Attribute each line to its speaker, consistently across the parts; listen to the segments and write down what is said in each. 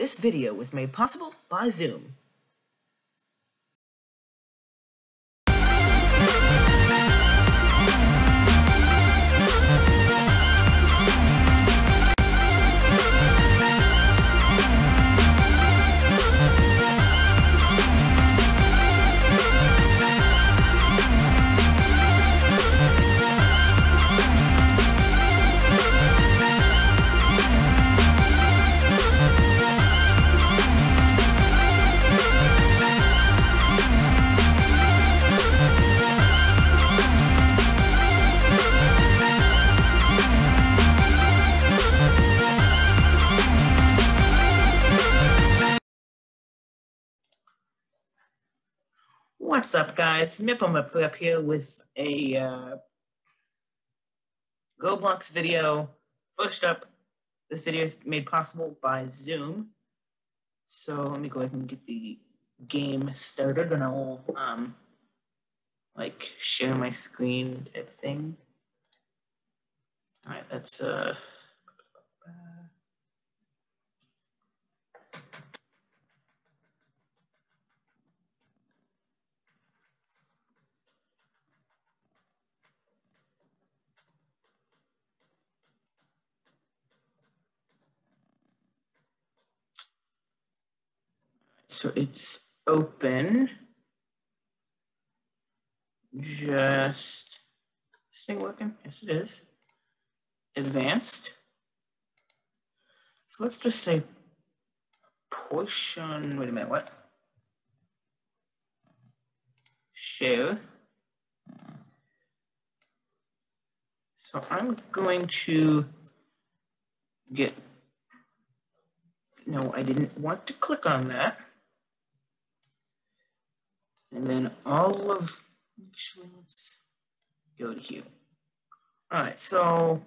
Speaker 1: This video was made possible by Zoom. What's up, guys? Mipum up here with a Roblox video. First up, this video is made possible by Zoom. So let me go ahead and get the game started, and I'll share my screen type thing. All right, that's so it's open. Is this thing working? Yes, it is. Advanced. So let's just say portion. Wait a minute, what? Share. So I'm going to get. No, I didn't want to click on that. And then actually, let's go to here. All right, so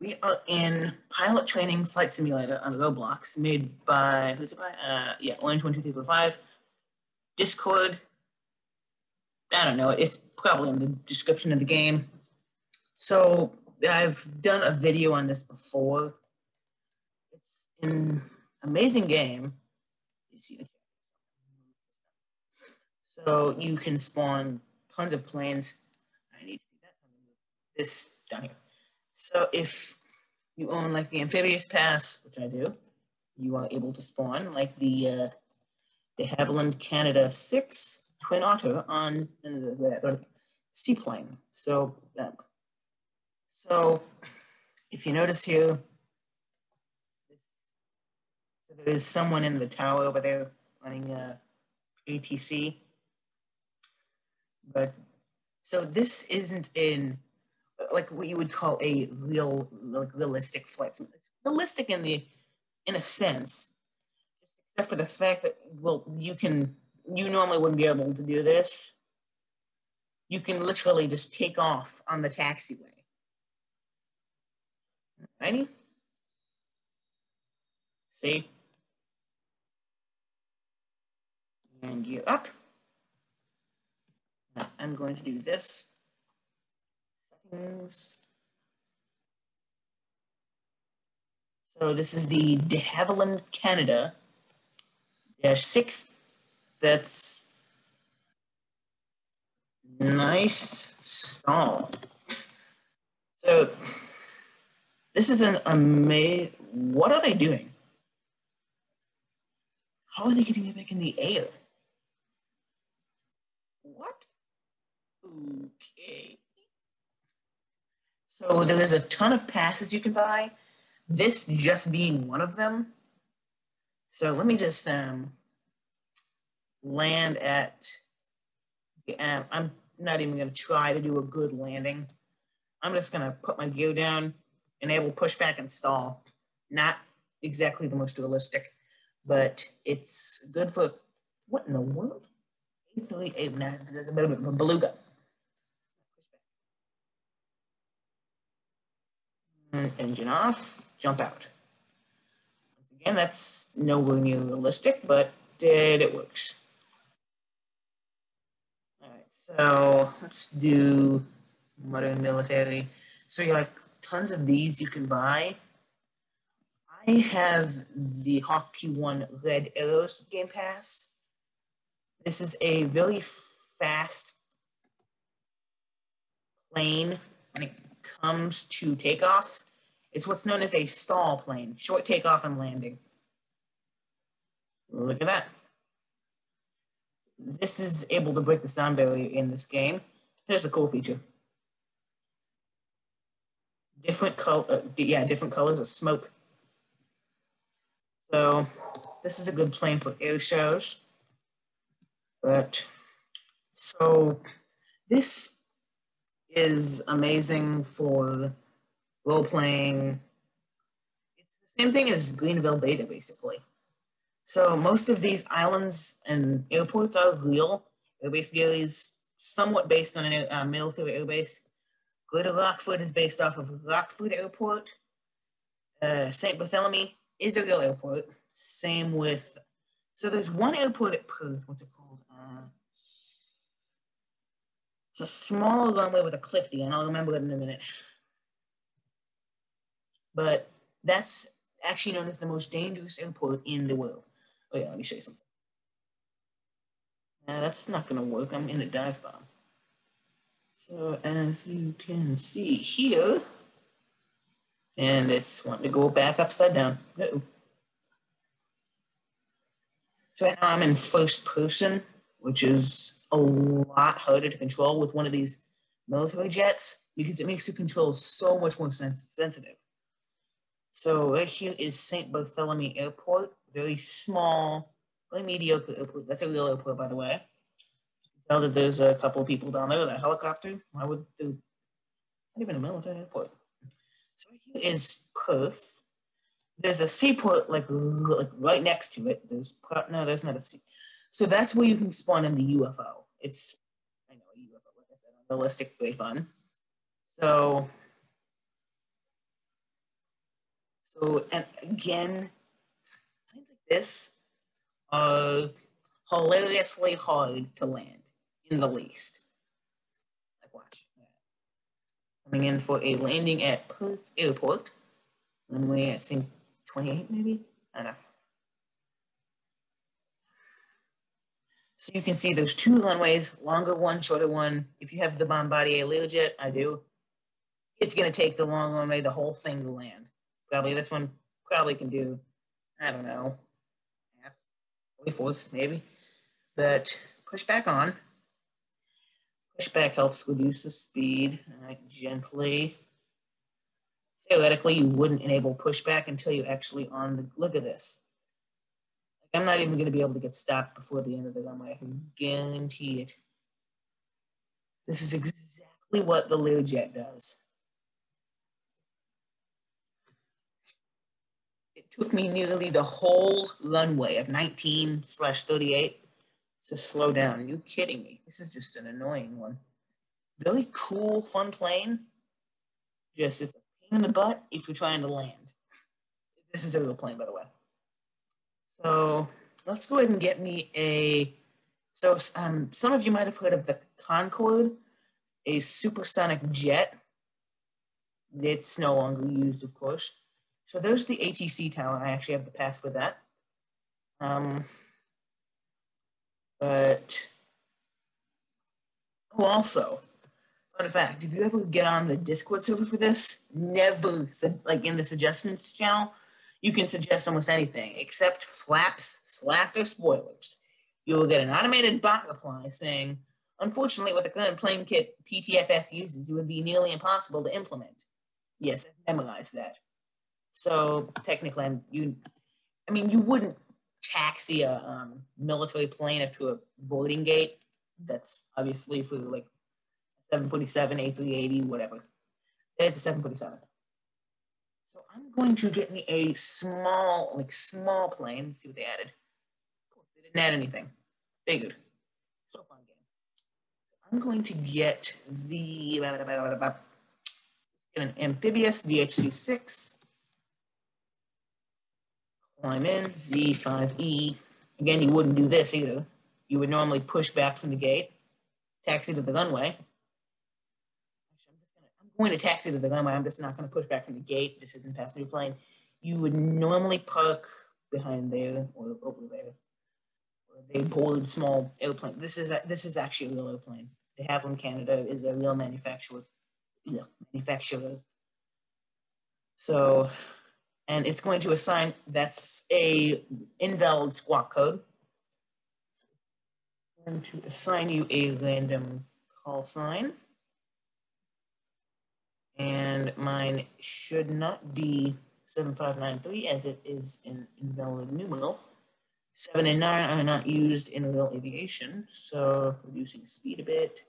Speaker 1: we are in Pilot Training Flight Simulator on Roblox, made by, who's it by? Orange12345. Discord, I don't know, it's probably in the description of the game. So I've done a video on this before. It's an amazing game. You see the So you can spawn tons of planes. I need to see that. This down here. So if you own like the Amphibious Pass, which I do, you are able to spawn like the de Havilland Canada 6 Twin Otter on the seaplane. So if you notice here, there is someone in the tower over there running ATC. But so this isn't in like what you would call a realistic flight. It's realistic in a sense, except for the fact that you normally wouldn't be able to do this. You can literally just take off on the taxiway. Ready? See? And you're up. Now I'm going to do this. Settings. So this is the de Havilland Canada -6. That's nice stall. So this is an amazing. What are they doing? How are they getting it back in the air? What? Okay. So there is a ton of passes you can buy, this just being one of them. So let me just land at, I'm not even going to try to do a good landing. I'm just going to put my gear down, enable pushback and stall. Not exactly the most realistic, but it's good for, what in the world? 838, that's a bit of a beluga. Engine off, jump out. Once again, that's nowhere near realistic, but it works. All right, so let's do modern military. So you like tons of these you can buy. I have the Hawk T1 Red Arrows Game Pass. This is a very fast plane when it comes to takeoffs. It's what's known as a stall plane, short takeoff and landing. Look at that. This is able to break the sound barrier in this game. Here's a cool feature. Different colors of smoke. So this is a good plane for air shows. But so this is amazing for role playing. It's the same thing as Greenville Beta, basically. So most of these islands and airports are real. They're basically somewhat based on a military airbase. Greater Rockford is based off of Rockford Airport. St. Bartholomew is a real airport. Same with, so there's one airport at Perth. What's it called? It's a small runway with a cliff at the end. I'll remember it in a minute. But that's actually known as the most dangerous airport in the world. Oh yeah, let me show you something. That's not going to work. I'm in a dive bomb. So as you can see here, and it's wanting to go back upside down. Uh-oh. So right now I'm in first person, which is a lot harder to control with one of these military jets because it makes your control so much more sensitive. So right here is St. Bartholomew Airport, very small, very mediocre airport. That's a real airport, by the way. You can tell that there's a couple of people down there with a helicopter. Why would they? Not even a military airport. So right here is Perth. There's a seaport like right next to it. There's not a sea. So that's where you can spawn in the UFO. It's, I know, a UFO, like I said, unrealistic, very fun. So and again, things like this are hilariously hard to land in the least. Like watch. Coming in for a landing at Perth Airport. Runway, I think 28 maybe? I don't know. So you can see there's two runways, longer one, shorter one. If you have the Bombardier Learjet, I do. It's going to take the long runway, the whole thing to land. Probably this one probably can do, I don't know, half, 3/4 maybe. But push back on. Pushback helps reduce the speed gently. Theoretically, you wouldn't enable pushback until you're actually on the, look at this. Like, I'm not even going to be able to get stopped before the end of the runway. I can guarantee it. This is exactly what the Learjet does. It took me nearly the whole runway of 19/38 to slow down. Are you kidding me? This is just an annoying one. Very cool, fun plane. Just, it's a pain in the butt if you're trying to land. This is a real plane, by the way. So let's go ahead and get me a, so some of you might have heard of the Concorde, a supersonic jet. It's no longer used, of course. So there's the ATC tower. I actually have the pass for that. But also, fun fact, if you ever get on the Discord server for this, never, like in the suggestions channel, you can suggest almost anything except flaps, slats, or spoilers. You will get an automated bot reply saying, unfortunately, with the current plane kit PTFS uses, it would be nearly impossible to implement. Yes, I've memorized that. So technically, you wouldn't taxi a military plane up to a boarding gate. That's obviously for like 747, A380, whatever. There's a 747. So I'm going to get me a small plane. Let's see what they added. Of course, they didn't add anything. Figured. Still a fun game. I'm going to get the an amphibious DHC-6. Climb in, Z5E. Again, you wouldn't do this either. You would normally push back from the gate, taxi to the runway. I'm going to taxi to the runway. I'm just not going to push back from the gate. This isn't a passenger plane. you would normally park behind there or over there. They board small airplane. This is actually a real airplane. They have from Canada, is a real manufacturer. So, and it's going to assign, that's a invalid squawk code. I'm going to assign you a random call sign. And mine should not be 7593 as it is an invalid numeral. 7 and 9 are not used in real aviation, so reducing speed a bit.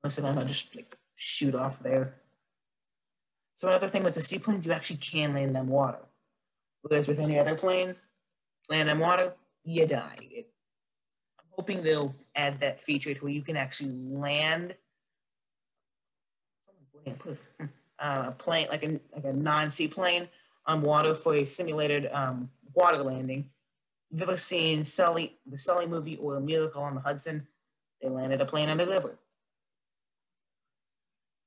Speaker 1: Most of them I'll just like shoot off there. So another thing with the seaplanes, you actually can land on water. Whereas with any other plane, land on water, you die. I'm hoping they'll add that feature to where you can actually land a plane, like a non-seaplane on water for a simulated water landing. If you've ever seen the Sully movie or A Miracle on the Hudson, they landed a plane on the river.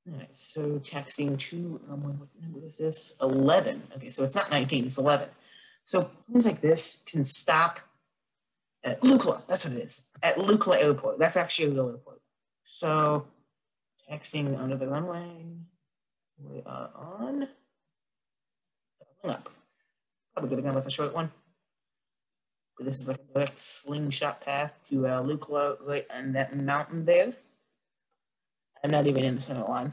Speaker 1: All right, so taxiing to, what number is this? 11. Okay, so it's not 19, it's 11. So planes like this can stop at Lukla, that's what it is, at Lukla Airport. That's actually a real airport. So taxiing under the runway, we are on, up. Probably could have gone with a short one. But this is like a direct slingshot path to Lukla right on that mountain there. I'm not even in the center line.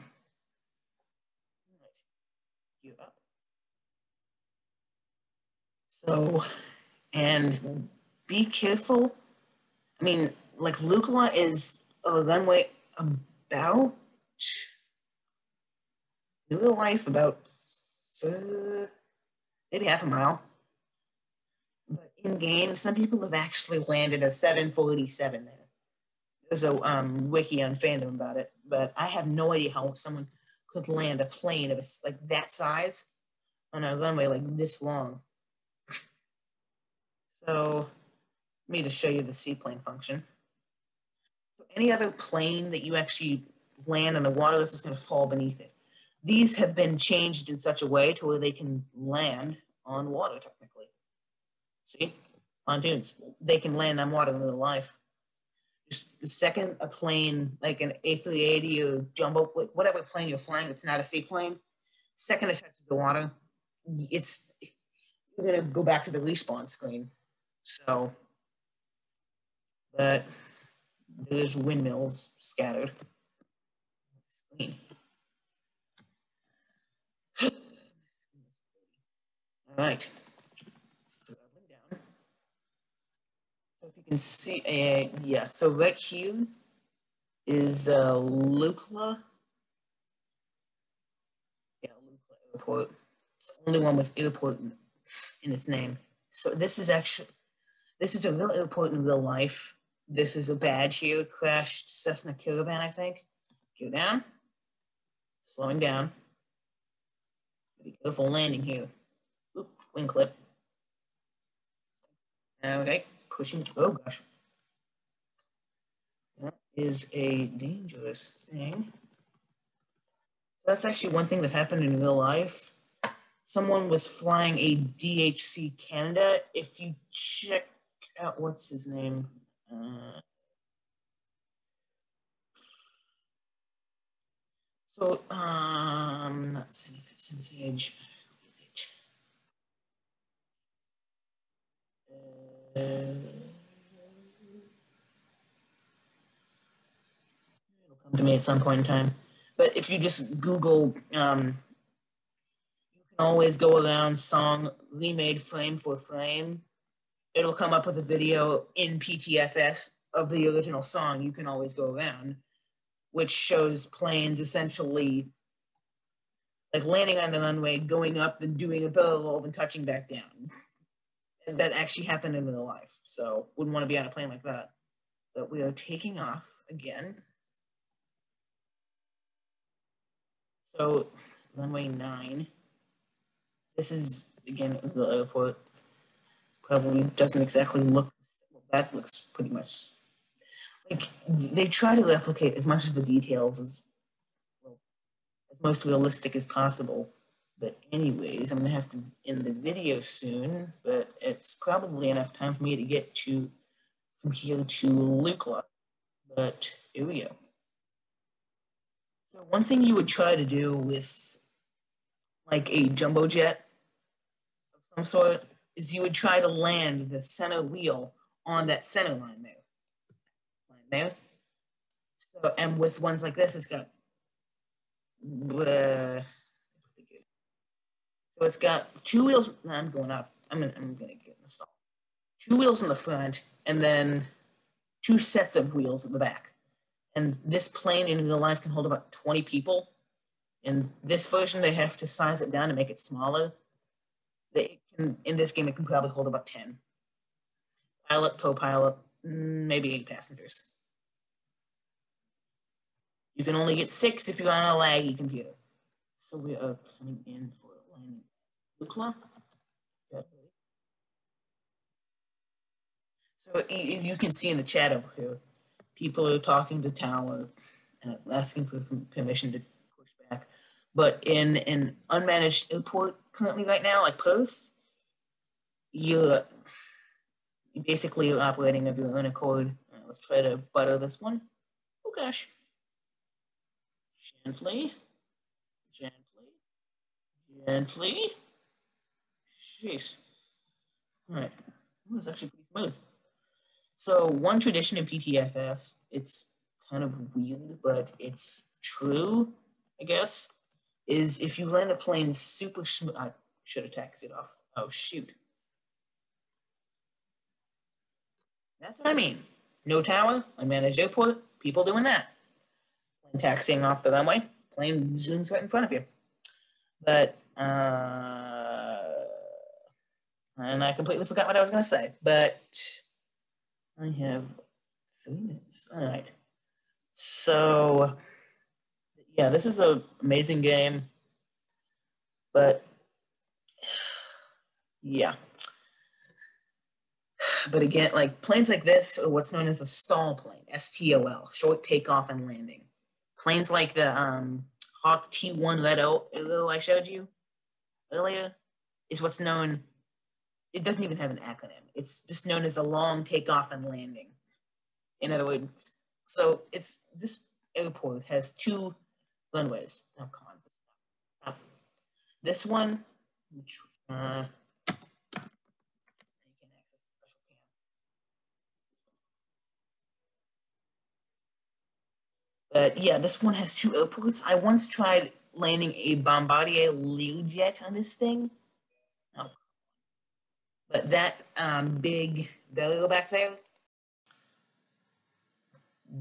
Speaker 1: Right. Up. So, and be careful. I mean, like Lukla is a runway about, in real life, about maybe half a mile. But in game, some people have actually landed a 747 there. There's a wiki on fandom about it, but I have no idea how someone could land a plane of like that size on a runway like this long. So, let me just show you the seaplane function. So any other plane that you actually land on the water, this is going to fall beneath it. These have been changed in such a way to where they can land on water, technically. See? Pontoons. They can land on water in real life. Just the second a plane, like an A380 or jumbo, like whatever plane you're flying, it's not a seaplane, second it touches the water, you're going to go back to the respawn screen. So, but there's windmills scattered. Screen. All right. Throttling down. So if you can see, yeah, so right here is Lukla. Yeah, Lukla Airport. It's the only one with airport in its name. So this is a real airport in real life. This is a badge here, crashed Cessna Caravan, I think. Go down. Slowing down. Be careful landing here. Oop, wing clip. Okay, pushing. Oh gosh. That is a dangerous thing. That's actually one thing that happened in real life. Someone was flying a DHC Canada. If you check out, what's his name? Not Sensage. Who is it? It'll come to me at some point in time. But if you just Google, you can always go around song remade frame for frame. It'll come up with a video in PTFS of the original song. You can always go around, which shows planes essentially like landing on the runway, going up and doing a barrel roll and touching back down. And that actually happened in real life. So wouldn't want to be on a plane like that. But we are taking off again. So runway 9. This is, again, the airport. Probably doesn't exactly look, well, that looks pretty much, like, they try to replicate as much of the details as, well, as most realistic as possible. But anyways, I'm gonna have to end the video soon, but it's probably enough time for me to get from here to Lucla. But here we go. So one thing you would try to do with like a jumbo jet of some sort is you would try to land the center wheel on that center line there. So, and with ones like this, it's got so it's got two wheels. I'm going up. I'm gonna get installed. Two wheels in the front, and then two sets of wheels at the back. And this plane in real life can hold about 20 people. In this version, they have to size it down to make it smaller. In this game, it can probably hold about 10. Pilot, co-pilot, maybe 8 passengers. You can only get 6 if you're on a laggy computer. So we are coming in for landing. Lucla. So you can see in the chat over here, people are talking to Tower, asking for permission to push back. But in an unmanaged airport currently right now, like Perth, you basically are operating of your own accord. Let's try to butter this one. Oh gosh. Gently. Jeez. All right. It was actually pretty smooth. So one tradition in PTFS, it's kind of weird, but it's true, I guess, is if you land a plane super smooth. I should have taxied off. Oh, shoot. That's what I mean. No tower, unmanaged airport, people doing that. Plane taxiing off the runway, plane zooms right in front of you. But, and I completely forgot what I was going to say, but I have 3 minutes. All right. So, yeah, this is an amazing game, but yeah. But again, like planes like this are what's known as a stall plane, STOL, short takeoff and landing. Planes like the Hawk T1 Red O I showed you earlier is what's known. It doesn't even have an acronym. It's just known as a long takeoff and landing. In other words, so this airport has 2 runways. Oh, come on. Stop. This one, which you can access the special cam. But yeah, this one has 2 airports. I once tried landing a Bombardier Learjet on this thing. Oh. But that big barrier back there,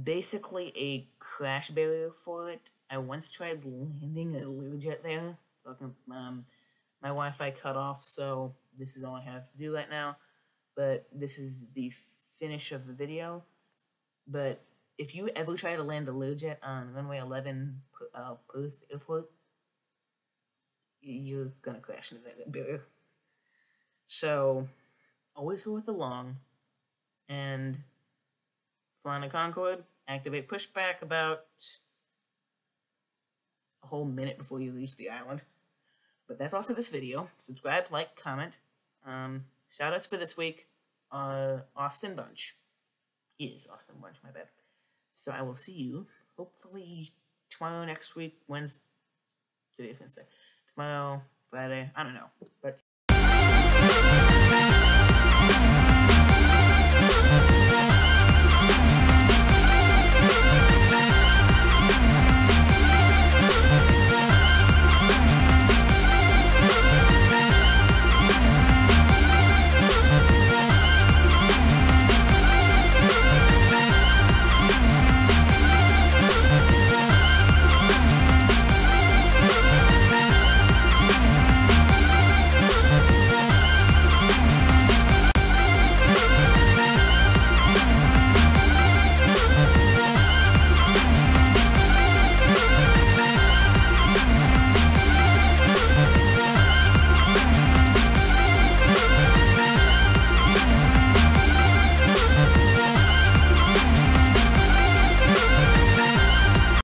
Speaker 1: basically a crash barrier for it. I once tried landing a Learjet there. My Wi-Fi cut off, so this is all I have to do right now. But this is the finish of the video. But if you ever try to land a Learjet on runway 11 Perth Airport, you're gonna crash into that barrier. So always go with the long, and flying a Concorde, activate pushback about a whole minute before you reach the island. But that's all for this video. Subscribe, like, comment. Shoutouts for this week are Austin Bunch. It is Austin Bunch, my bad. So I will see you, hopefully, tomorrow, next week, Wednesday. Today's Wednesday. Tomorrow, Friday, I don't know. But